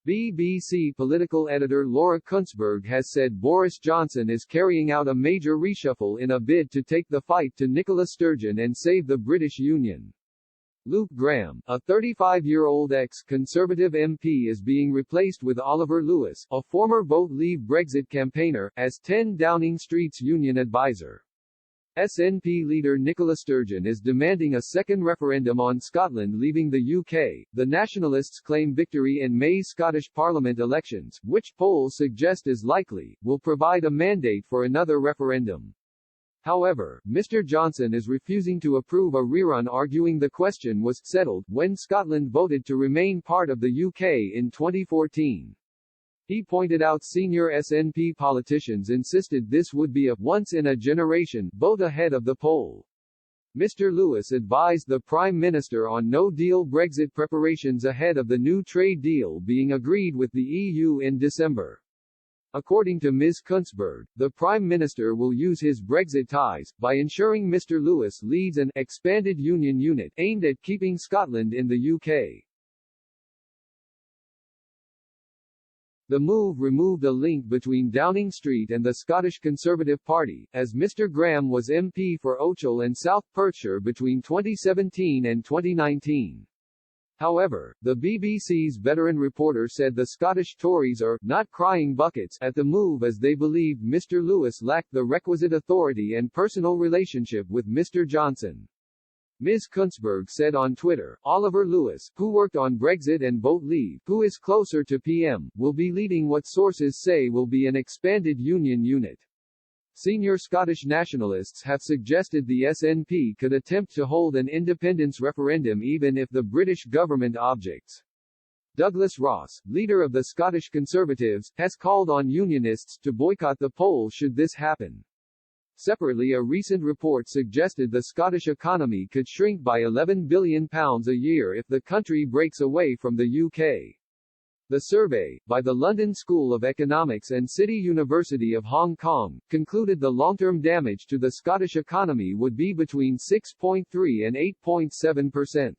BBC political editor Laura Kuenssberg has said Boris Johnson is carrying out a major reshuffle in a bid to take the fight to Nicola Sturgeon and save the British Union. Luke Graham, a 35-year-old ex-Conservative MP, is being replaced with Oliver Lewis, a former Vote Leave Brexit campaigner, as 10 Downing Street's union advisor. SNP leader Nicola Sturgeon is demanding a second referendum on Scotland leaving the UK. The Nationalists claim victory in May's Scottish Parliament elections, which polls suggest is likely, will provide a mandate for another referendum. However, Mr. Johnson is refusing to approve a rerun, arguing the question was settled when Scotland voted to remain part of the UK in 2014. He pointed out senior SNP politicians insisted this would be a once-in-a-generation vote ahead of the poll. Mr. Lewis advised the Prime Minister on no-deal Brexit preparations ahead of the new trade deal being agreed with the EU in December. According to Ms. Kuenssberg, the Prime Minister will use his Brexit ties, by ensuring Mr. Lewis leads an expanded union unit aimed at keeping Scotland in the UK. The move removed a link between Downing Street and the Scottish Conservative Party, as Mr. Graham was MP for Ochil and South Perthshire between 2017 and 2019. However, the BBC's veteran reporter said the Scottish Tories are not crying buckets at the move, as they believed Mr. Lewis lacked the requisite authority and personal relationship with Mr. Johnson. Ms. Kuenssberg said on Twitter, Oliver Lewis, who worked on Brexit and Vote Leave, who is closer to PM, will be leading what sources say will be an expanded union unit. Senior Scottish nationalists have suggested the SNP could attempt to hold an independence referendum even if the British government objects. Douglas Ross, leader of the Scottish Conservatives, has called on unionists to boycott the poll should this happen. Separately, a recent report suggested the Scottish economy could shrink by £11 billion a year if the country breaks away from the UK. The survey, by the London School of Economics and City University of Hong Kong, concluded the long-term damage to the Scottish economy would be between 6.3 and 8.7%.